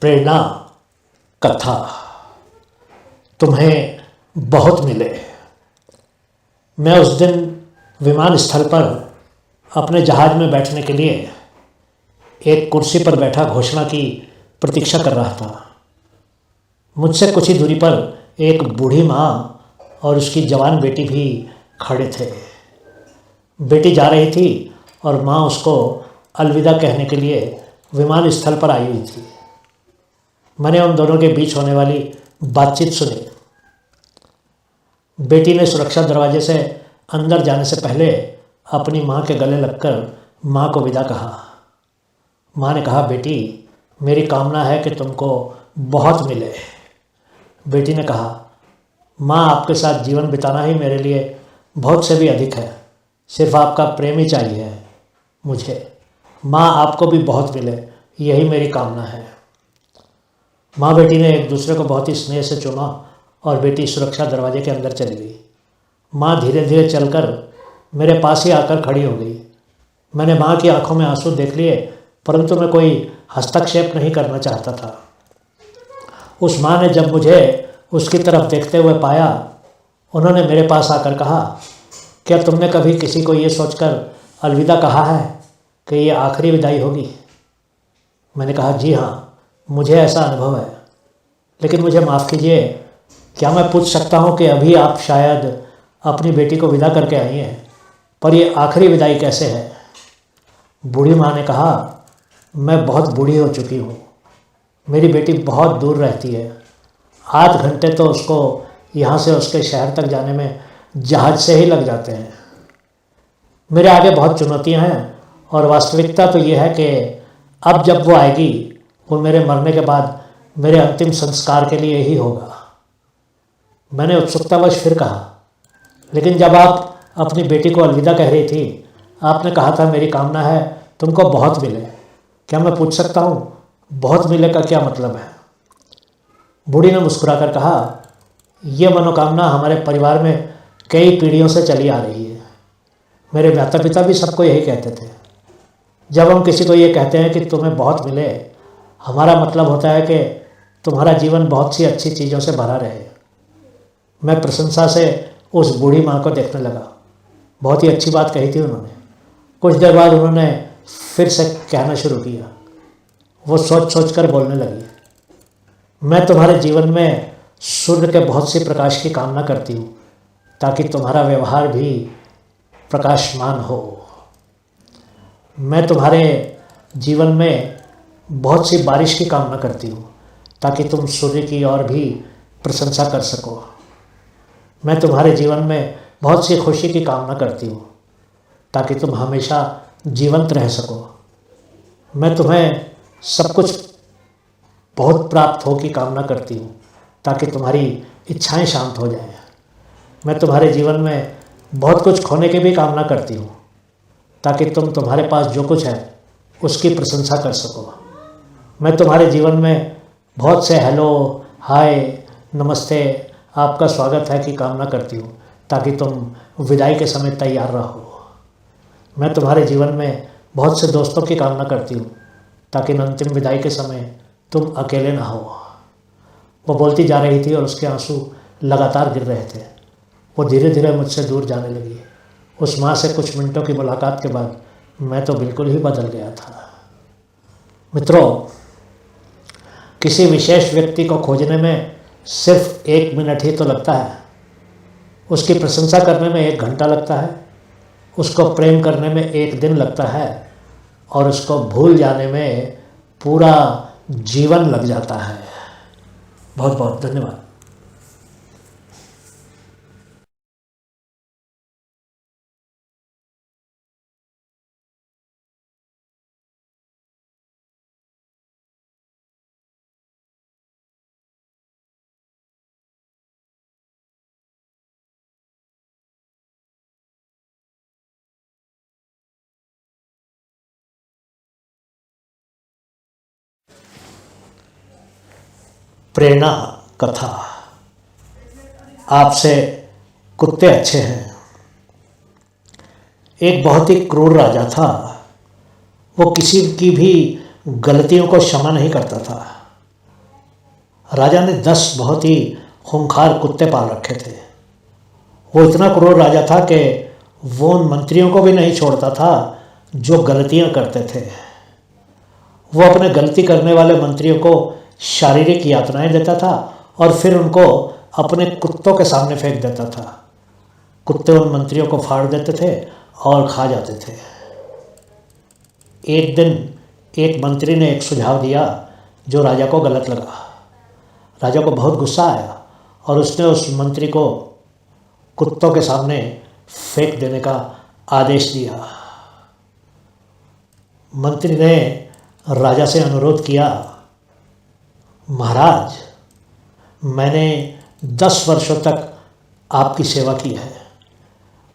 प्रेरणा कथा। तुम्हें बहुत मिले। मैं उस दिन विमान स्थल पर अपने जहाज में बैठने के लिए एक कुर्सी पर बैठा घोषणा की प्रतीक्षा कर रहा था। मुझसे कुछ ही दूरी पर एक बूढ़ी माँ और उसकी जवान बेटी भी खड़े थे। बेटी जा रही थी और माँ उसको अलविदा कहने के लिए विमान स्थल पर आई हुई थी। मैंने उन दोनों के बीच होने वाली बातचीत सुनी। बेटी ने सुरक्षा दरवाजे से अंदर जाने से पहले अपनी माँ के गले लगकर माँ को विदा कहा। माँ ने कहा, बेटी, मेरी कामना है कि तुमको बहुत मिले। बेटी ने कहा, माँ, आपके साथ जीवन बिताना ही मेरे लिए बहुत से भी अधिक है। सिर्फ आपका प्रेम ही चाहिए मुझे। माँ, आपको भी बहुत मिले, यही मेरी कामना है। माँ बेटी ने एक दूसरे को बहुत ही स्नेह से चुमा और बेटी सुरक्षा दरवाजे के अंदर चली गई। माँ धीरे धीरे चलकर मेरे पास ही आकर खड़ी हो गई। मैंने माँ की आंखों में आंसू देख लिए, परंतु मैं कोई हस्तक्षेप नहीं करना चाहता था। उस माँ ने जब मुझे उसकी तरफ देखते हुए पाया, उन्होंने मेरे पास आकर कहा, क्या तुमने कभी किसी को ये सोचकर अलविदा कहा है कि ये आखिरी विदाई होगी? मैंने कहा, जी हाँ, मुझे ऐसा अनुभव है। लेकिन मुझे माफ़ कीजिए, क्या मैं पूछ सकता हूँ कि अभी आप शायद अपनी बेटी को विदा करके आई हैं, पर ये आखिरी विदाई कैसे है? बूढ़ी माँ ने कहा, मैं बहुत बूढ़ी हो चुकी हूँ। मेरी बेटी बहुत दूर रहती है। 8 घंटे तो उसको यहाँ से उसके शहर तक जाने में जहाज से ही लग जाते हैं। मेरे आगे बहुत चुनौतियाँ हैं और वास्तविकता तो ये है कि अब जब वो आएगी, वो मेरे मरने के बाद मेरे अंतिम संस्कार के लिए ही होगा। मैंने उत्सुकतावश फिर कहा, लेकिन जब आप अपनी बेटी को अलविदा कह रही थी, आपने कहा था मेरी कामना है तुमको बहुत मिले। क्या मैं पूछ सकता हूँ, बहुत मिले का क्या मतलब है? बूढ़ी ने मुस्कुराकर कहा, यह मनोकामना हमारे परिवार में कई पीढ़ियों से चली आ रही है। मेरे माता पिता भी सबको यही कहते थे। जब हम किसी को ये कहते हैं कि तुम्हें बहुत मिले, हमारा मतलब होता है कि तुम्हारा जीवन बहुत सी अच्छी चीज़ों से भरा रहे। मैं प्रशंसा से उस बूढ़ी माँ को देखने लगा। बहुत ही अच्छी बात कही थी उन्होंने। कुछ देर बाद उन्होंने फिर से कहना शुरू किया। वो सोच सोच कर बोलने लगी, मैं तुम्हारे जीवन में सूर्य के बहुत सी प्रकाश की कामना करती हूँ, ताकि तुम्हारा व्यवहार भी प्रकाशमान हो। मैं तुम्हारे जीवन में बहुत सी बारिश की कामना करती हूँ, ताकि तुम सूर्य की और भी प्रशंसा कर सको। मैं तुम्हारे जीवन में बहुत सी खुशी की कामना करती हूँ, ताकि तुम हमेशा जीवंत रह सको। मैं तुम्हें सब कुछ बहुत प्राप्त हो की कामना करती हूँ, ताकि तुम्हारी इच्छाएं शांत हो जाएं। मैं तुम्हारे जीवन में बहुत कुछ खोने की भी कामना करती हूँ, ताकि तुम तुम्हारे पास जो कुछ है उसकी प्रशंसा कर सको। मैं तुम्हारे जीवन में बहुत से हेलो, हाय, नमस्ते, आपका स्वागत है की कामना करती हूँ, ताकि तुम विदाई के समय तैयार रहो। मैं तुम्हारे जीवन में बहुत से दोस्तों की कामना करती हूँ, ताकि अंतिम विदाई के समय तुम अकेले ना हो। वो बोलती जा रही थी और उसके आंसू लगातार गिर रहे थे। वो धीरे धीरे मुझसे दूर जाने लगी। उस माँ से कुछ मिनटों की मुलाकात के बाद मैं तो बिल्कुल ही बदल गया था। मित्रों, किसी विशेष व्यक्ति को खोजने में सिर्फ 1 मिनट ही तो लगता है। उसकी प्रशंसा करने में 1 घंटा लगता है। उसको प्रेम करने में 1 दिन लगता है और उसको भूल जाने में पूरा जीवन लग जाता है। बहुत बहुत धन्यवाद। प्रेरणा कथा। आपसे कुत्ते अच्छे हैं। एक बहुत ही क्रूर राजा था। वो किसी की भी गलतियों को क्षमा नहीं करता था। राजा ने 10 बहुत ही खूंखार कुत्ते पाल रखे थे। वो इतना क्रूर राजा था कि वो उन मंत्रियों को भी नहीं छोड़ता था जो गलतियां करते थे। वो अपने गलती करने वाले मंत्रियों को शारीरिक यातनाएं देता था और फिर उनको अपने कुत्तों के सामने फेंक देता था। कुत्ते उन मंत्रियों को फाड़ देते थे और खा जाते थे। एक दिन एक मंत्री ने एक सुझाव दिया जो राजा को गलत लगा। राजा को बहुत गुस्सा आया और उसने उस मंत्री को कुत्तों के सामने फेंक देने का आदेश दिया। मंत्री ने राजा से अनुरोध किया, महाराज, मैंने 10 वर्षों तक आपकी सेवा की है,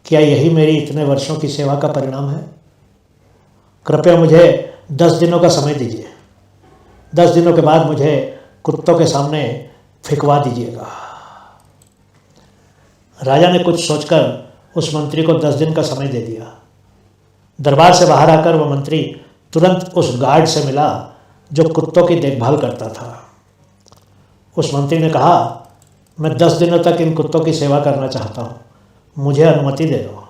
क्या यही मेरी इतने वर्षों की सेवा का परिणाम है? कृपया मुझे 10 दिनों का समय दीजिए। 10 दिनों के बाद मुझे कुत्तों के सामने फेंकवा दीजिएगा। राजा ने कुछ सोचकर उस मंत्री को 10 दिन का समय दे दिया। दरबार से बाहर आकर वह मंत्री तुरंत उस गार्ड से मिला जो कुत्तों की देखभाल करता था। उस मंत्री ने कहा, मैं 10 दिनों तक इन कुत्तों की सेवा करना चाहता हूँ, मुझे अनुमति दे दो।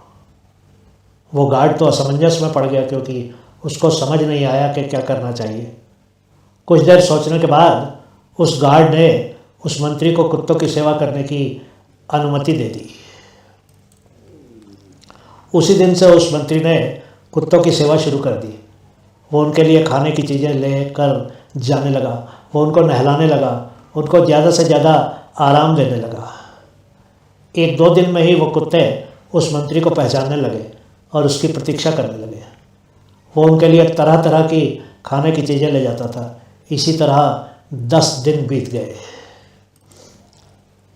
वो गार्ड तो असमंजस में पड़ गया क्योंकि उसको समझ नहीं आया कि क्या करना चाहिए। कुछ देर सोचने के बाद उस गार्ड ने उस मंत्री को कुत्तों की सेवा करने की अनुमति दे दी। उसी दिन से उस मंत्री ने कुत्तों की सेवा शुरू कर दी। वो उनके लिए खाने की चीज़ें लेकर जाने लगा, वो उनको नहलाने लगा, उनको ज़्यादा से ज़्यादा आराम देने लगा। 1-2 दिन में ही वो कुत्ते उस मंत्री को पहचानने लगे और उसकी प्रतीक्षा करने लगे। वो उनके लिए तरह तरह की खाने की चीज़ें ले जाता था। इसी तरह 10 दिन बीत गए।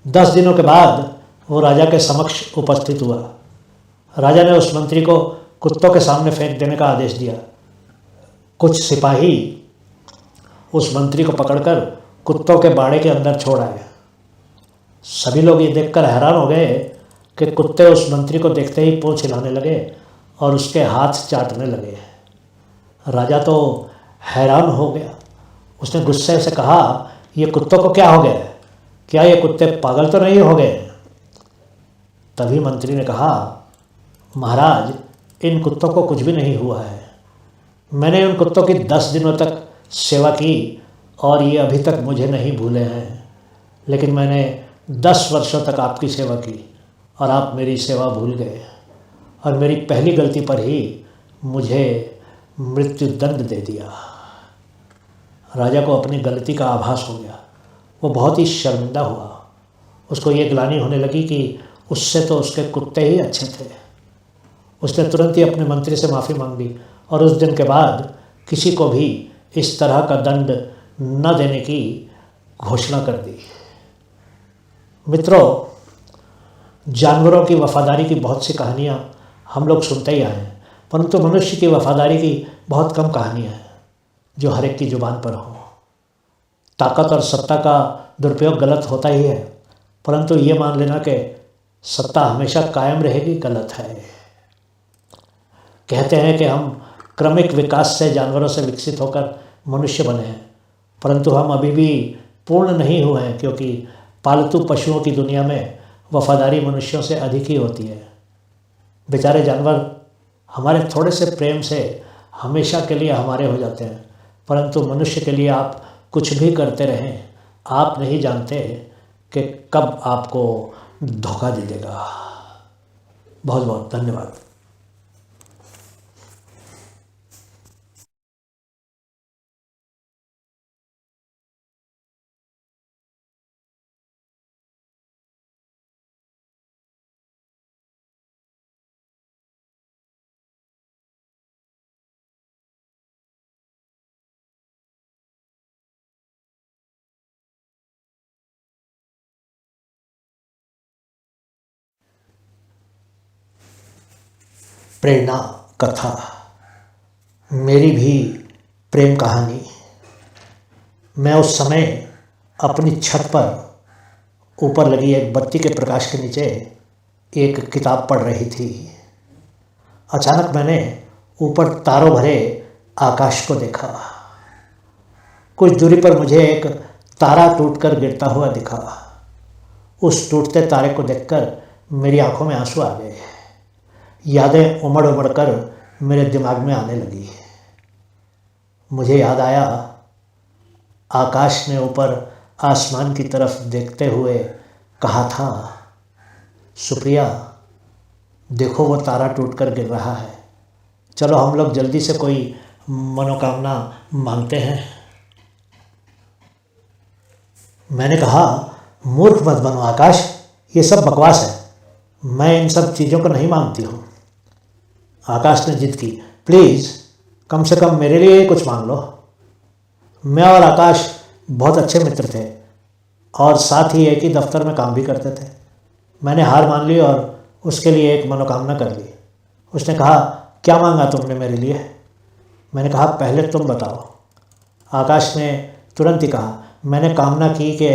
10 दिनों के बाद वो राजा के समक्ष उपस्थित हुआ। राजा ने उस मंत्री को कुत्तों के सामने फेंक देने का आदेश दिया। कुछ सिपाही उस मंत्री को पकड़कर कुत्तों के बाड़े के अंदर छोड़ आए। सभी लोग ये देखकर हैरान हो गए कि कुत्ते उस मंत्री को देखते ही पूंछ हिलाने लगे और उसके हाथ चाटने लगे। राजा तो हैरान हो गया। उसने गुस्से से कहा, ये कुत्तों को क्या हो गया है? क्या ये कुत्ते पागल तो नहीं हो गए? तभी मंत्री ने कहा, महाराज, इन कुत्तों को कुछ भी नहीं हुआ है। मैंने उन कुत्तों की 10 दिनों तक सेवा की और ये अभी तक मुझे नहीं भूले हैं। लेकिन मैंने 10 वर्षों तक आपकी सेवा की और आप मेरी सेवा भूल गए और मेरी पहली गलती पर ही मुझे मृत्यु दंड दे दिया। राजा को अपनी गलती का आभास हो गया। वो बहुत ही शर्मिंदा हुआ। उसको ये ग्लानि होने लगी कि उससे तो उसके कुत्ते ही अच्छे थे। उसने तुरंत ही अपने मंत्री से माफ़ी मांग ली और उस दिन के बाद किसी को भी इस तरह का दंड न देने की घोषणा कर दी। मित्रों, जानवरों की वफादारी की बहुत सी कहानियाँ हम लोग सुनते ही आए हैं, परंतु मनुष्य की वफादारी की बहुत कम कहानियाँ हैं जो हर एक की ज़ुबान पर हो। ताकत और सत्ता का दुरुपयोग गलत होता ही है, परंतु ये मान लेना कि सत्ता हमेशा कायम रहेगी गलत है। कहते हैं कि हम क्रमिक विकास से जानवरों से विकसित होकर मनुष्य बने हैं, परंतु हम अभी भी पूर्ण नहीं हुए हैं क्योंकि पालतू पशुओं की दुनिया में वफादारी मनुष्यों से अधिक ही होती है। बेचारे जानवर हमारे थोड़े से प्रेम से हमेशा के लिए हमारे हो जाते हैं, परंतु मनुष्य के लिए आप कुछ भी करते रहें, आप नहीं जानते कि कब आपको धोखा दे देगा। बहुत बहुत धन्यवाद। प्रेरणा कथा, मेरी भी प्रेम कहानी। मैं उस समय अपनी छत पर ऊपर लगी एक बत्ती के प्रकाश के नीचे एक किताब पढ़ रही थी। अचानक मैंने ऊपर तारों भरे आकाश को देखा। कुछ दूरी पर मुझे एक तारा टूटकर गिरता हुआ दिखा। उस टूटते तारे को देखकर मेरी आंखों में आंसू आ गए। यादें उमड़ उमड़ कर मेरे दिमाग में आने लगी। मुझे याद आया, आकाश ने ऊपर आसमान की तरफ देखते हुए कहा था, सुप्रिया देखो वो तारा टूटकर गिर रहा है, चलो हम लोग जल्दी से कोई मनोकामना मांगते हैं। मैंने कहा, मूर्ख मत बनो आकाश, ये सब बकवास है, मैं इन सब चीज़ों को नहीं मांगती हूँ। आकाश ने जिद की, प्लीज़ कम से कम मेरे लिए कुछ मांग लो। मैं और आकाश बहुत अच्छे मित्र थे और साथ ही एक ही दफ्तर में काम भी करते थे। मैंने हार मान ली और उसके लिए एक मनोकामना कर ली। उसने कहा, क्या मांगा तुमने मेरे लिए? मैंने कहा, पहले तुम बताओ। आकाश ने तुरंत ही कहा, मैंने कामना की कि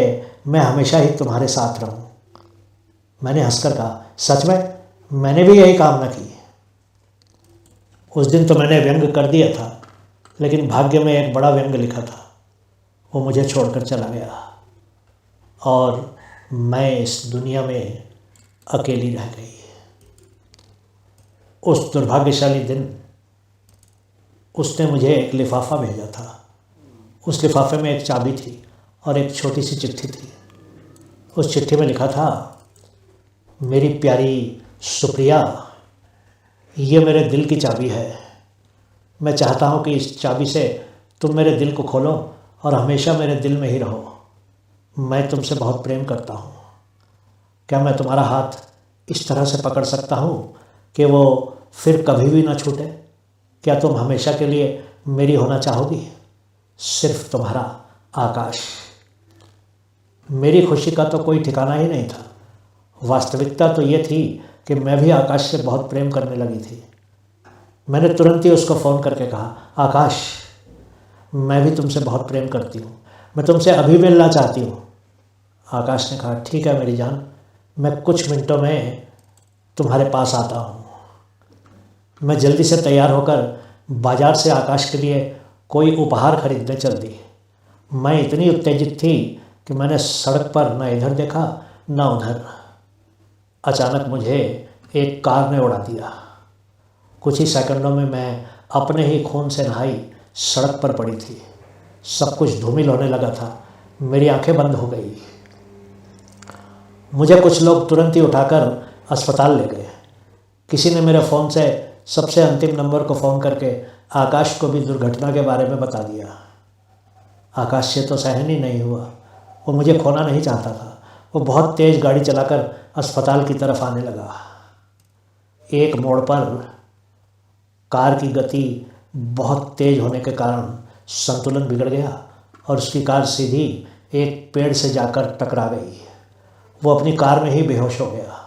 मैं हमेशा ही तुम्हारे साथ रहूं। मैंने हंसकर कहा, सच में? मैंने भी यही कामना की। उस दिन तो मैंने व्यंग कर दिया था, लेकिन भाग्य में एक बड़ा व्यंग लिखा था। वो मुझे छोड़कर चला गया और मैं इस दुनिया में अकेली रह गई। उस दुर्भाग्यशाली दिन उसने मुझे एक लिफाफा भेजा था। उस लिफाफे में एक चाबी थी और एक छोटी सी चिट्ठी थी। उस चिट्ठी में लिखा था, मेरी प्यारी सुप्रिया, ये मेरे दिल की चाबी है। मैं चाहता हूँ कि इस चाबी से तुम मेरे दिल को खोलो और हमेशा मेरे दिल में ही रहो। मैं तुमसे बहुत प्रेम करता हूँ। क्या मैं तुम्हारा हाथ इस तरह से पकड़ सकता हूँ कि वो फिर कभी भी ना छूटे? क्या तुम हमेशा के लिए मेरी होना चाहोगी? सिर्फ तुम्हारा आकाश। मेरी खुशी का तो कोई ठिकाना ही नहीं था। वास्तविकता तो ये थी कि मैं भी आकाश से बहुत प्रेम करने लगी थी। मैंने तुरंत ही उसको फ़ोन करके कहा, आकाश मैं भी तुमसे बहुत प्रेम करती हूँ, मैं तुमसे अभी मिलना चाहती हूँ। आकाश ने कहा, ठीक है मेरी जान, मैं कुछ मिनटों में तुम्हारे पास आता हूँ। मैं जल्दी से तैयार होकर बाज़ार से आकाश के लिए कोई उपहार खरीदने चल दी। मैं इतनी उत्तेजित थी कि मैंने सड़क पर न इधर देखा न उधर। अचानक मुझे एक कार ने उड़ा दिया। कुछ ही सेकंडों में मैं अपने ही खून से नहाई सड़क पर पड़ी थी। सब कुछ धूमिल होने लगा था। मेरी आंखें बंद हो गई। मुझे कुछ लोग तुरंत ही उठाकर अस्पताल ले गए। किसी ने मेरे फ़ोन से सबसे अंतिम नंबर को फ़ोन करके आकाश को भी दुर्घटना के बारे में बता दिया। आकाश से तो सहन ही नहीं हुआ। वो मुझे खोना नहीं चाहता था। वो बहुत तेज़ गाड़ी चलाकर अस्पताल की तरफ आने लगा। एक मोड़ पर कार की गति बहुत तेज़ होने के कारण संतुलन बिगड़ गया और उसकी कार सीधी एक पेड़ से जाकर टकरा गई। वो अपनी कार में ही बेहोश हो गया।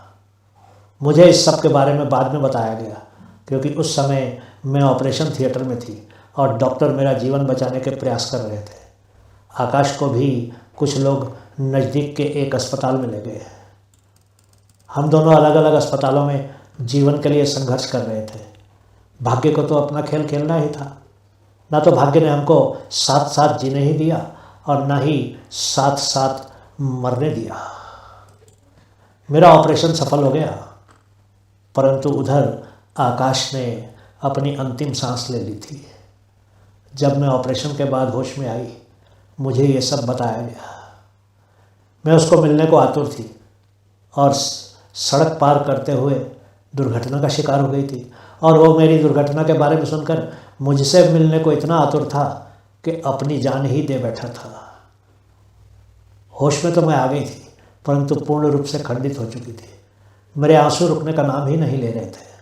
मुझे इस सब के बारे में बाद में बताया गया, क्योंकि उस समय मैं ऑपरेशन थिएटर में थी और डॉक्टर मेरा जीवन बचाने के प्रयास कर रहे थे। आकाश को भी कुछ लोग नज़दीक के एक अस्पताल में ले गए। हम दोनों अलग अलग अस्पतालों में जीवन के लिए संघर्ष कर रहे थे। भाग्य को तो अपना खेल खेलना ही था। ना तो भाग्य ने हमको साथ साथ जीने ही दिया और ना ही साथ साथ मरने दिया। मेरा ऑपरेशन सफल हो गया, परंतु उधर आकाश ने अपनी अंतिम सांस ले ली थी। जब मैं ऑपरेशन के बाद होश में आई, मुझे ये सब बताया गया। मैं उसको मिलने को आतुर थी और सड़क पार करते हुए दुर्घटना का शिकार हो गई थी और वो मेरी दुर्घटना के बारे में सुनकर मुझसे मिलने को इतना आतुर था कि अपनी जान ही दे बैठा था। होश में तो मैं आ गई थी, परंतु पूर्ण रूप से खंडित हो चुकी थी। मेरे आंसू रुकने का नाम ही नहीं ले रहे थे।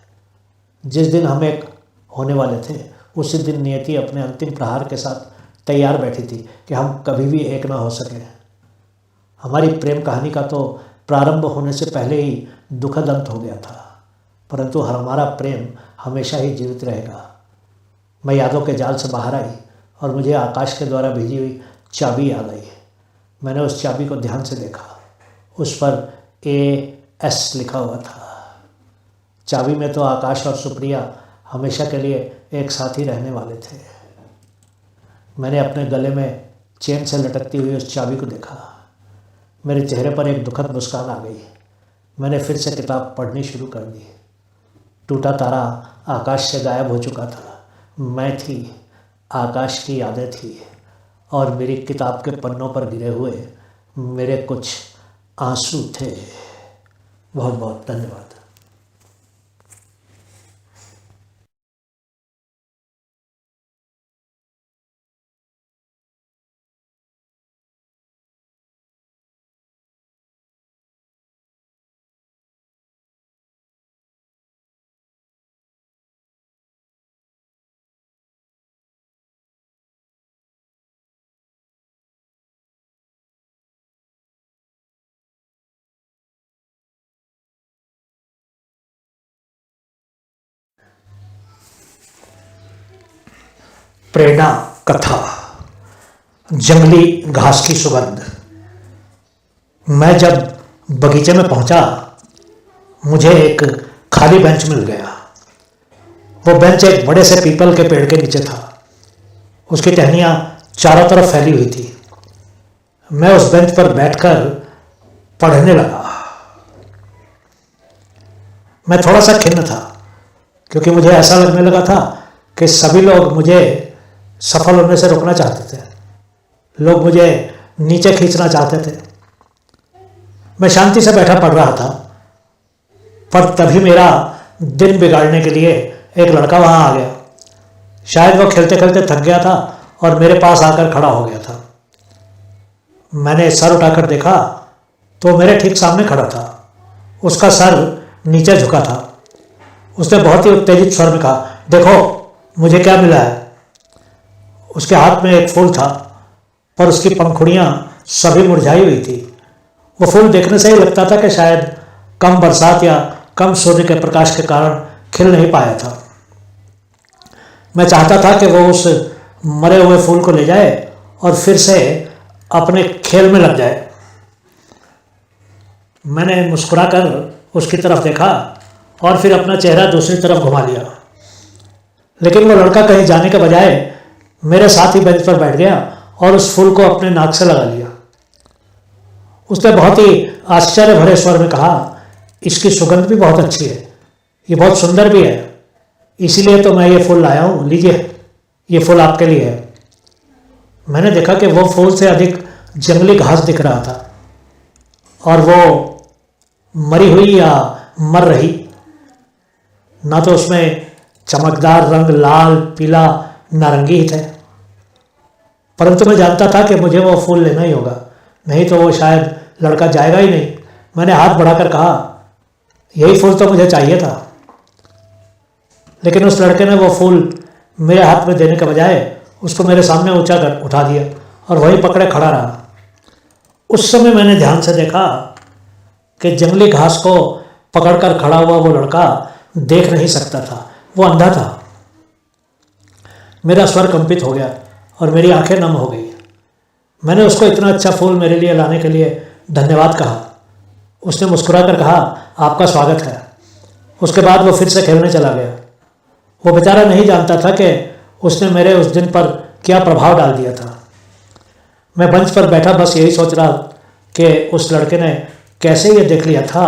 जिस दिन हम एक होने वाले थे, उसी दिन नियति अपने अंतिम प्रहार के साथ तैयार बैठी थी कि हम कभी भी एक ना हो सके। हमारी प्रेम कहानी का तो प्रारंभ होने से पहले ही दुखद अंत हो गया था, परंतु हमारा प्रेम हमेशा ही जीवित रहेगा। मैं यादों के जाल से बाहर आई और मुझे आकाश के द्वारा भेजी हुई चाबी याद आई। मैंने उस चाबी को ध्यान से देखा। उस पर AS लिखा हुआ था। चाबी में तो आकाश और सुप्रिया हमेशा के लिए एक साथ ही रहने वाले थे। मैंने अपने गले में चेन से लटकती हुई उस चाबी को देखा। मेरे चेहरे पर एक दुखद मुस्कान आ गई। मैंने फिर से किताब पढ़नी शुरू कर दी। टूटा तारा आकाश से गायब हो चुका था। मैं थी, आकाश की यादें थी और मेरी किताब के पन्नों पर गिरे हुए मेरे कुछ आंसू थे। बहुत बहुत धन्यवाद। प्रेरणा कथा। जंगली घास की सुगंध। मैं जब बगीचे में पहुंचा, मुझे एक खाली बेंच मिल गया। वो बेंच एक बड़े से पीपल के पेड़ के नीचे था। उसकी टहनियाँ चारों तरफ फैली हुई थी। मैं उस बेंच पर बैठकर पढ़ने लगा। मैं थोड़ा सा खिन्न था, क्योंकि मुझे ऐसा लगने लगा था कि सभी लोग मुझे सफल होने से रोकना चाहते थे। लोग मुझे नीचे खींचना चाहते थे। मैं शांति से बैठा पढ़ रहा था, पर तभी मेरा दिन बिगाड़ने के लिए एक लड़का वहां आ गया। शायद वो खेलते खेलते थक गया था और मेरे पास आकर खड़ा हो गया था। मैंने सर उठाकर देखा तो मेरे ठीक सामने खड़ा था। उसका सर नीचे झुका था। उसने बहुत ही उत्तेजित स्वर में कहा, देखो मुझे क्या मिला है। उसके हाथ में एक फूल था, पर उसकी पंखुड़ियां सभी मुरझाई हुई थी। वो फूल देखने से ही लगता था कि शायद कम बरसात या कम सूर्य के प्रकाश के कारण खिल नहीं पाया था। मैं चाहता था कि वो उस मरे हुए फूल को ले जाए और फिर से अपने खेल में लग जाए। मैंने मुस्कुराकर उसकी तरफ देखा और फिर अपना चेहरा दूसरी तरफ घुमा लिया, लेकिन वो लड़का कहीं जाने के बजाय मेरे साथ ही बेंच पर बैठ गया और उस फूल को अपने नाक से लगा लिया। उसने बहुत ही आश्चर्य भरे स्वर में कहा, इसकी सुगंध भी बहुत अच्छी है, ये बहुत सुंदर भी है, इसीलिए तो मैं ये फूल लाया हूँ, लीजिए ये फूल आपके लिए है। मैंने देखा कि वो फूल से अधिक जंगली घास दिख रहा था और वो मरी हुई या मर रही। ना तो उसमें चमकदार रंग लाल, पीला, नारंगी ही थे। परंतु मैं जानता था कि मुझे वो फूल लेना ही होगा, नहीं तो वो शायद लड़का जाएगा ही नहीं। मैंने हाथ बढ़ाकर कहा, यही फूल तो मुझे चाहिए था। लेकिन उस लड़के ने वो फूल मेरे हाथ में देने के बजाय उसको मेरे सामने ऊंचा कर उठा दिया और वहीं पकड़े खड़ा रहा। उस समय मैंने ध्यान से देखा कि जंगली घास को पकड़कर खड़ा हुआ वो लड़का देख नहीं सकता था, वो अंधा था। मेरा स्वर कंपित हो गया और मेरी आंखें नम हो गई। मैंने उसको इतना अच्छा फूल मेरे लिए लाने के लिए धन्यवाद कहा। उसने मुस्कुराकर कहा, आपका स्वागत है। उसके बाद वो फिर से खेलने चला गया। वो बेचारा नहीं जानता था कि उसने मेरे उस दिन पर क्या प्रभाव डाल दिया था। मैं बेंच पर बैठा बस यही सोच रहा कि उस लड़के ने कैसे ये देख लिया था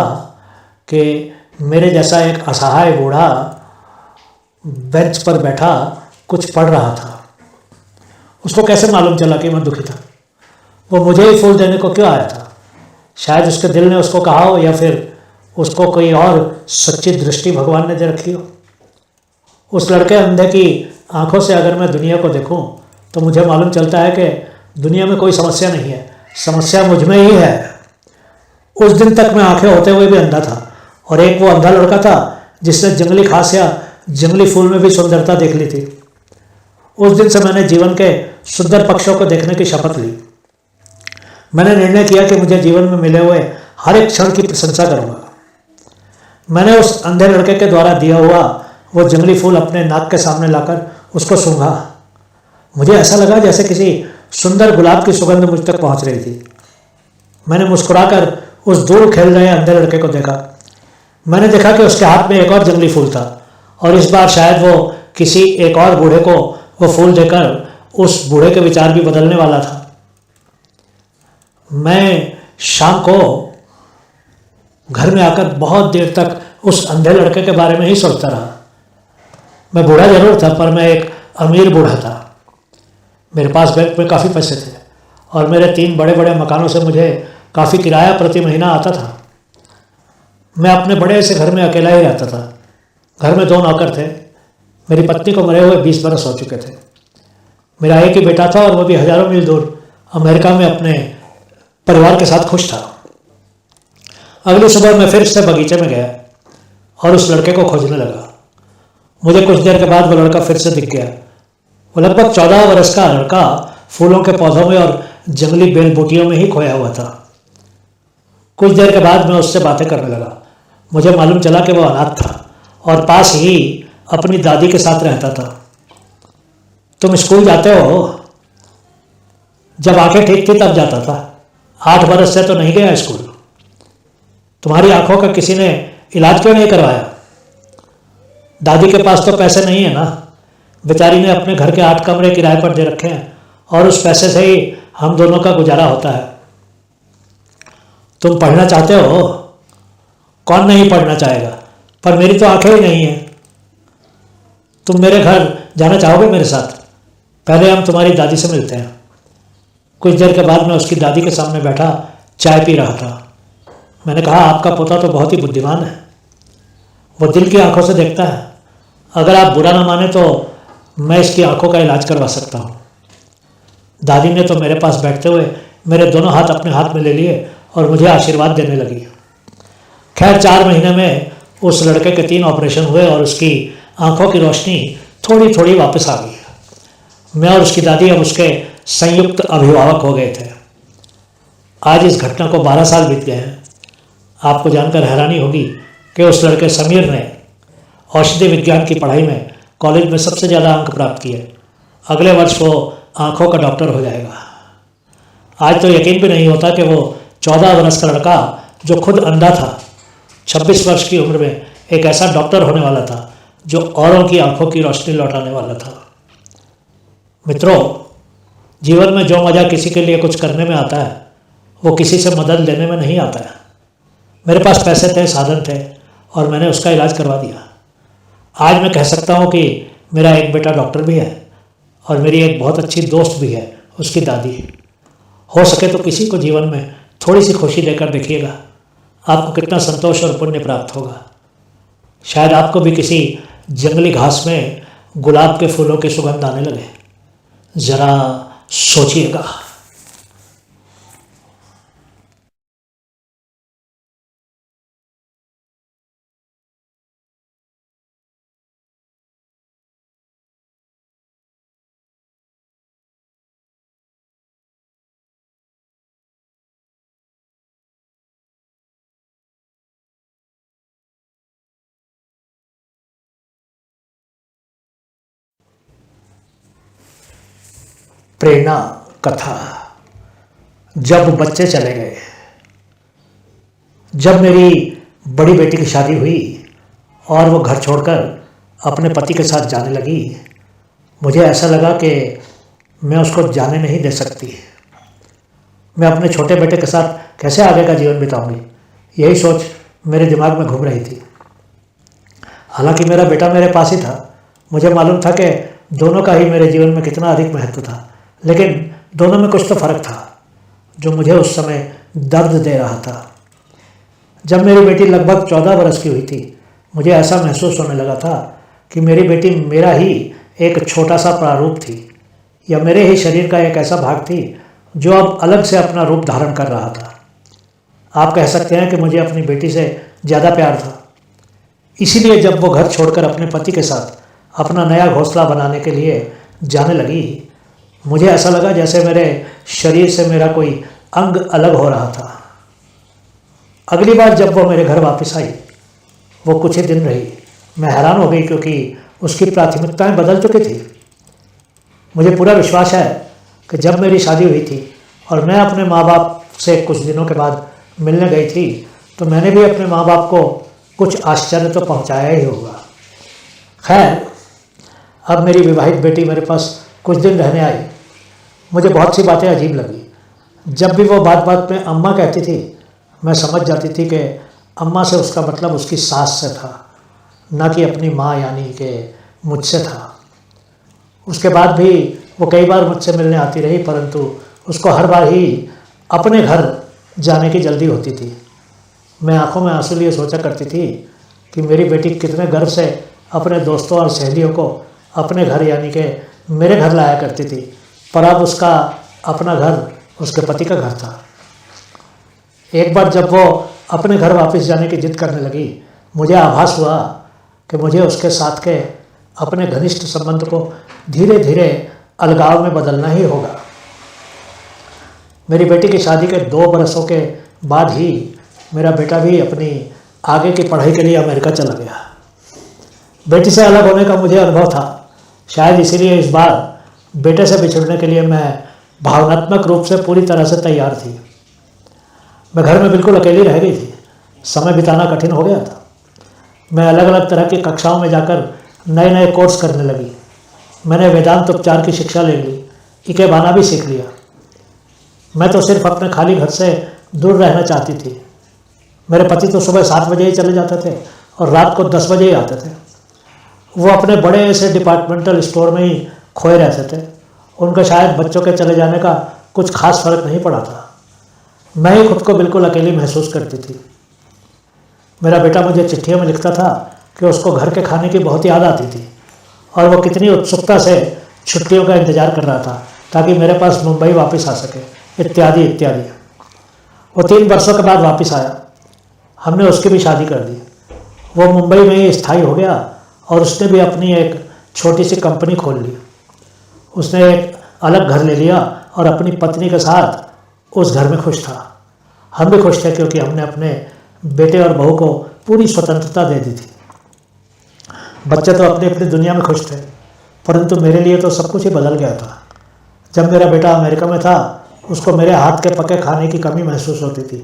कि मेरे जैसा एक असहाय बूढ़ा बेंच पर बैठा कुछ पढ़ रहा था। उसको कैसे मालूम चला कि मैं दुखी था। वो मुझे ही फूल देने को क्यों आया था। शायद उसके दिल ने उसको कहा हो या फिर उसको कोई और सच्ची दृष्टि भगवान ने दे रखी हो। उस लड़के अंधे की आंखों से अगर मैं दुनिया को देखूं तो मुझे मालूम चलता है कि दुनिया में कोई समस्या नहीं है, समस्या मुझ में ही है। उस दिन तक मैं आंखें होते हुए भी अंधा था और एक वो अंधा लड़का था जिसने जंगली घास या जंगली फूल में भी सुंदरता देख ली थी। उस दिन से मैंने जीवन के सुंदर पक्षों को देखने की शपथ ली। मैंने निर्णय किया कि मुझे जीवन में मिले हुए हर एक क्षण की प्रशंसा करूंगा। मैंने उस अंधे लड़के के द्वारा दिया हुआ वो जंगली फूल अपने नाक के सामने लाकर उसको सूंघा। मुझे ऐसा लगा जैसे किसी सुंदर गुलाब की सुगंध मुझ तक पहुंच रही थी। मैंने मुस्कुराकर उस दूर खेल रहे अंधे लड़के को देखा। मैंने देखा कि उसके हाथ में एक और जंगली फूल था और इस बार शायद वो किसी एक और बूढ़े को वो फूल देकर उस बूढ़े के विचार भी बदलने वाला था। मैं शाम को घर में आकर बहुत देर तक उस अंधे लड़के के बारे में ही सोचता रहा। मैं बूढ़ा जरूर था, पर मैं एक अमीर बूढ़ा था। मेरे पास बैंक में काफ़ी पैसे थे और मेरे 3 बड़े बड़े मकानों से मुझे काफ़ी किराया प्रति महीना आता था। मैं अपने बड़े से घर में अकेला ही रहता था। घर में 2 नौकर थे। मेरी पत्नी को मरे हुए 20 बरस हो चुके थे। मेरा एक ही बेटा था और वो भी हज़ारों मील दूर अमेरिका में अपने परिवार के साथ खुश था। अगली सुबह मैं फिर से बगीचे में गया और उस लड़के को खोजने लगा। मुझे कुछ देर के बाद वो लड़का फिर से दिख गया। वो लगभग 14 बरस का लड़का फूलों के पौधों में और जंगली बेल बूटियों में ही खोया हुआ था। कुछ देर के बाद मैं उससे बातें करने लगा। मुझे मालूम चला कि वो अनाथ था और पास ही अपनी दादी के साथ रहता था। तुम स्कूल जाते हो? जब आंखें ठीक थी तब जाता था। 8 बरस से तो नहीं गया स्कूल। तुम्हारी आंखों का किसी ने इलाज क्यों नहीं करवाया? दादी के पास तो पैसे नहीं है ना। बेचारी ने अपने घर के 8 कमरे किराए पर दे रखे हैं और उस पैसे से ही हम दोनों का गुजारा होता है। तुम पढ़ना चाहते हो? कौन नहीं पढ़ना चाहेगा, पर मेरी तो आंखें ही नहीं है। तुम मेरे घर जाना चाहोगे मेरे साथ? पहले हम तुम्हारी दादी से मिलते हैं। कुछ देर के बाद मैं उसकी दादी के सामने बैठा चाय पी रहा था। मैंने कहा, आपका पोता तो बहुत ही बुद्धिमान है। वो दिल की आंखों से देखता है। अगर आप बुरा ना माने तो मैं इसकी आंखों का इलाज करवा सकता हूँ। दादी ने तो मेरे पास बैठते हुए मेरे दोनों हाथ अपने हाथ में ले लिए और मुझे आशीर्वाद देने लगी। खैर 4 महीने में उस लड़के के 3 ऑपरेशन हुए और उसकी आंखों की रोशनी थोड़ी थोड़ी वापस आ गई। मैं और उसकी दादी अब उसके संयुक्त अभिभावक हो गए थे। आज इस घटना को 12 साल बीत गए हैं। आपको जानकर हैरानी होगी कि उस लड़के समीर ने औषधि विज्ञान की पढ़ाई में कॉलेज में सबसे ज़्यादा अंक प्राप्त किए। अगले वर्ष वो आंखों का डॉक्टर हो जाएगा। आज तो यकीन भी नहीं होता कि वो 14 वर्ष का लड़का जो खुद अंधा था, 26 वर्ष की उम्र में एक ऐसा डॉक्टर होने वाला था जो औरों की आंखों की रोशनी लौटाने वाला था। मित्रों, जीवन में जो मज़ा किसी के लिए कुछ करने में आता है वो किसी से मदद लेने में नहीं आता है। मेरे पास पैसे थे, साधन थे और मैंने उसका इलाज करवा दिया। आज मैं कह सकता हूँ कि मेरा एक बेटा डॉक्टर भी है और मेरी एक बहुत अच्छी दोस्त भी है, उसकी दादी। हो सके तो किसी को जीवन में थोड़ी सी खुशी देकर देखिएगा, आपको कितना संतोष और पुण्य प्राप्त होगा। शायद आपको भी किसी जंगली घास में गुलाब के फूलों की सुगंध आने लगे। ज़रा सोचिएगा। प्रेरणा कथा। जब बच्चे चले गए। जब मेरी बड़ी बेटी की शादी हुई और वो घर छोड़कर अपने पति के साथ जाने लगी, मुझे ऐसा लगा कि मैं उसको जाने नहीं दे सकती। मैं अपने छोटे बेटे के साथ कैसे आगे का जीवन बिताऊंगी, यही सोच मेरे दिमाग में घूम रही थी। हालांकि मेरा बेटा मेरे पास ही था। मुझे मालूम था कि दोनों का ही मेरे जीवन में कितना अधिक महत्व था, लेकिन दोनों में कुछ तो फर्क था जो मुझे उस समय दर्द दे रहा था। जब मेरी बेटी लगभग 14 बरस की हुई थी, मुझे ऐसा महसूस होने लगा था कि मेरी बेटी मेरा ही एक छोटा सा प्रारूप थी, या मेरे ही शरीर का एक ऐसा भाग थी जो अब अलग से अपना रूप धारण कर रहा था। आप कह सकते हैं कि मुझे अपनी बेटी से ज़्यादा प्यार था। इसीलिए जब वो घर छोड़कर अपने पति के साथ अपना नया घोंसला बनाने के लिए जाने लगी, मुझे ऐसा लगा जैसे मेरे शरीर से मेरा कोई अंग अलग हो रहा था। अगली बार जब वो मेरे घर वापस आई, वो कुछ ही दिन रही। मैं हैरान हो गई क्योंकि उसकी प्राथमिकताएं बदल चुकी थी। मुझे पूरा विश्वास है कि जब मेरी शादी हुई थी और मैं अपने माँ बाप से कुछ दिनों के बाद मिलने गई थी, तो मैंने भी अपने माँ बाप को कुछ आश्चर्य तो पहुँचाया ही होगा। खैर, अब मेरी विवाहित बेटी मेरे पास कुछ दिन रहने आई। मुझे बहुत सी बातें अजीब लगी। जब भी वो बात बात में अम्मा कहती थी, मैं समझ जाती थी कि अम्मा से उसका मतलब उसकी सास से था, ना कि अपनी माँ यानी कि मुझसे था। उसके बाद भी वो कई बार मुझसे मिलने आती रही, परंतु उसको हर बार ही अपने घर जाने की जल्दी होती थी। मैं आंखों में आंसू लिए सोचा करती थी कि मेरी बेटी कितने गर्व से अपने दोस्तों और सहेलियों को अपने घर यानी कि मेरे घर लाया करती थी, पर अब उसका अपना घर उसके पति का घर था। एक बार जब वो अपने घर वापस जाने की जिद करने लगी, मुझे आभास हुआ कि मुझे उसके साथ के अपने घनिष्ठ संबंध को धीरे धीरे अलगाव में बदलना ही होगा। मेरी बेटी की शादी के 2 बरसों के बाद ही मेरा बेटा भी अपनी आगे की पढ़ाई के लिए अमेरिका चला गया। बेटी से अलग होने का मुझे अनुभव था, शायद इसीलिए इस बार बेटे से बिछड़ने के लिए मैं भावनात्मक रूप से पूरी तरह से तैयार थी। मैं घर में बिल्कुल अकेली रह गई थी, समय बिताना कठिन हो गया था। मैं अलग अलग तरह की कक्षाओं में जाकर नए नए कोर्स करने लगी। मैंने वेदांत उपचार की शिक्षा ले ली, इकेबाना भी सीख लिया। मैं तो सिर्फ अपने खाली घर से दूर रहना चाहती थी। मेरे पति तो सुबह 7 बजे ही चले जाते थे और रात को 10 बजे ही आते थे। वो अपने बड़े से डिपार्टमेंटल स्टोर में ही खोए रहते थे। उनका शायद बच्चों के चले जाने का कुछ खास फर्क नहीं पड़ा था। मैं ही खुद को बिल्कुल अकेली महसूस करती थी। मेरा बेटा मुझे चिट्ठियों में लिखता था कि उसको घर के खाने की बहुत याद आती थी और वो कितनी उत्सुकता से छुट्टियों का इंतज़ार कर रहा था ताकि मेरे पास मुंबई वापस आ सके, इत्यादि इत्यादि। वो 3 वर्षों के बाद वापस आया। हमने उसकी भी शादी कर दी। वो मुंबई में ही स्थायी हो गया और उसने भी अपनी एक छोटी सी कंपनी खोल ली। उसने एक अलग घर ले लिया और अपनी पत्नी के साथ उस घर में खुश था। हम भी खुश थे क्योंकि हमने अपने बेटे और बहू को पूरी स्वतंत्रता दे दी थी। बच्चे तो अपनी अपनी दुनिया में खुश थे, परंतु मेरे लिए तो सब कुछ ही बदल गया था। जब मेरा बेटा अमेरिका में था, उसको मेरे हाथ के पके खाने की कमी महसूस होती थी,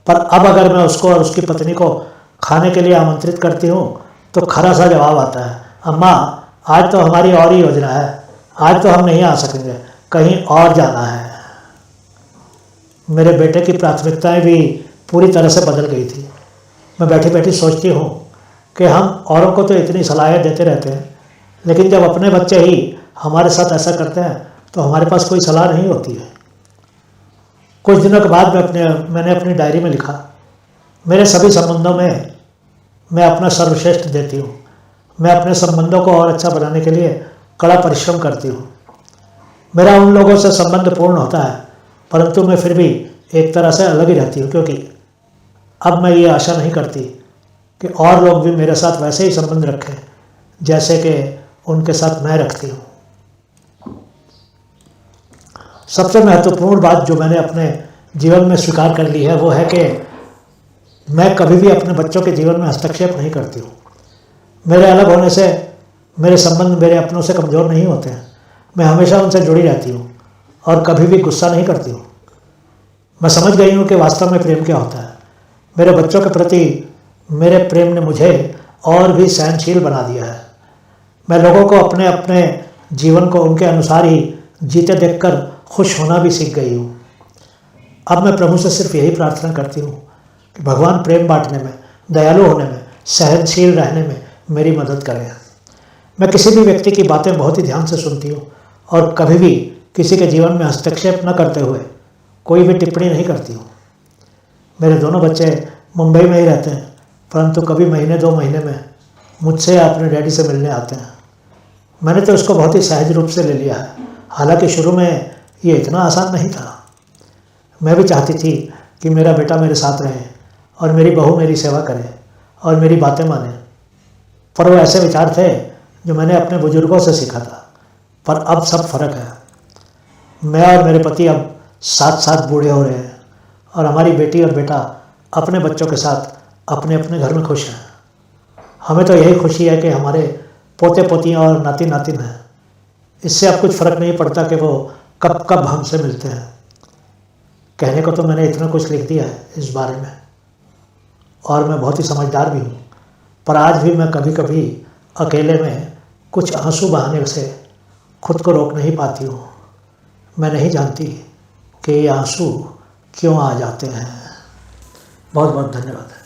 पर अब अगर मैं उसको और उसकी पत्नी को खाने के लिए आमंत्रित करती हूँ तो खरा सा जवाब आता है, अम्मा आज तो हमारी और ही योजना है, आज तो हम नहीं आ सकेंगे, कहीं और जाना है। मेरे बेटे की प्राथमिकताएं भी पूरी तरह से बदल गई थी। मैं बैठी बैठी सोचती हूँ कि हम औरों को तो इतनी सलाहें देते रहते हैं, लेकिन जब अपने बच्चे ही हमारे साथ ऐसा करते हैं तो हमारे पास कोई सलाह नहीं होती है। कुछ दिनों के बाद मैंने अपनी डायरी में लिखा, मेरे सभी संबंधों में मैं अपना सर्वश्रेष्ठ देती हूँ। मैं अपने संबंधों को और अच्छा बनाने के लिए कड़ा परिश्रम करती हूँ। मेरा उन लोगों से संबंध पूर्ण होता है, परंतु मैं फिर भी एक तरह से अलग ही रहती हूँ, क्योंकि अब मैं ये आशा नहीं करती कि और लोग भी मेरे साथ वैसे ही संबंध रखें जैसे कि उनके साथ मैं रखती हूँ। सबसे महत्वपूर्ण बात जो मैंने अपने जीवन में स्वीकार कर ली है वो है कि मैं कभी भी अपने बच्चों के जीवन में हस्तक्षेप नहीं करती हूँ। मेरे अलग होने से मेरे संबंध मेरे अपनों से कमज़ोर नहीं होते हैं। मैं हमेशा उनसे जुड़ी रहती हूँ और कभी भी गुस्सा नहीं करती हूँ। मैं समझ गई हूँ कि वास्तव में प्रेम क्या होता है। मेरे बच्चों के प्रति मेरे प्रेम ने मुझे और भी सहनशील बना दिया है। मैं लोगों को अपने अपने जीवन को उनके अनुसार ही जीते देखकर खुश होना भी सीख गई हूँ। अब मैं प्रभु से सिर्फ यही प्रार्थना करती हूँ कि भगवान प्रेम बांटने में, दयालु होने में, सहनशील रहने में मेरी मदद करें। मैं किसी भी व्यक्ति की बातें बहुत ही ध्यान से सुनती हूँ और कभी भी किसी के जीवन में हस्तक्षेप न करते हुए कोई भी टिप्पणी नहीं करती हूँ। मेरे दोनों बच्चे मुंबई में ही रहते हैं, परंतु कभी महीने 2 महीने में मुझसे या अपने डैडी से मिलने आते हैं। मैंने तो इसको बहुत ही सहज रूप से ले लिया है, हालांकि शुरू में ये इतना आसान नहीं था। मैं भी चाहती थी कि मेरा बेटा मेरे साथ रहे और मेरी बहू मेरी सेवा करे और मेरी बातें माने, पर वो ऐसे विचार थे जो मैंने अपने बुजुर्गों से सीखा था। पर अब सब फर्क है। मैं और मेरे पति अब साथ साथ बूढ़े हो रहे हैं और हमारी बेटी और बेटा अपने बच्चों के साथ अपने अपने घर में खुश हैं। हमें तो यही खुशी है कि हमारे पोते पोतियाँ और नाती नातिन हैं। इससे अब कुछ फ़र्क नहीं पड़ता कि वो कब कब हमसे मिलते हैं। कहने को तो मैंने इतना कुछ लिख दिया है इस बारे में और मैं बहुत ही समझदार भी हूँ, पर आज भी मैं कभी कभी अकेले में कुछ आंसू बहाने से खुद को रोक नहीं पाती हूँ। मैं नहीं जानती कि ये आंसू क्यों आ जाते हैं। बहुत बहुत धन्यवाद।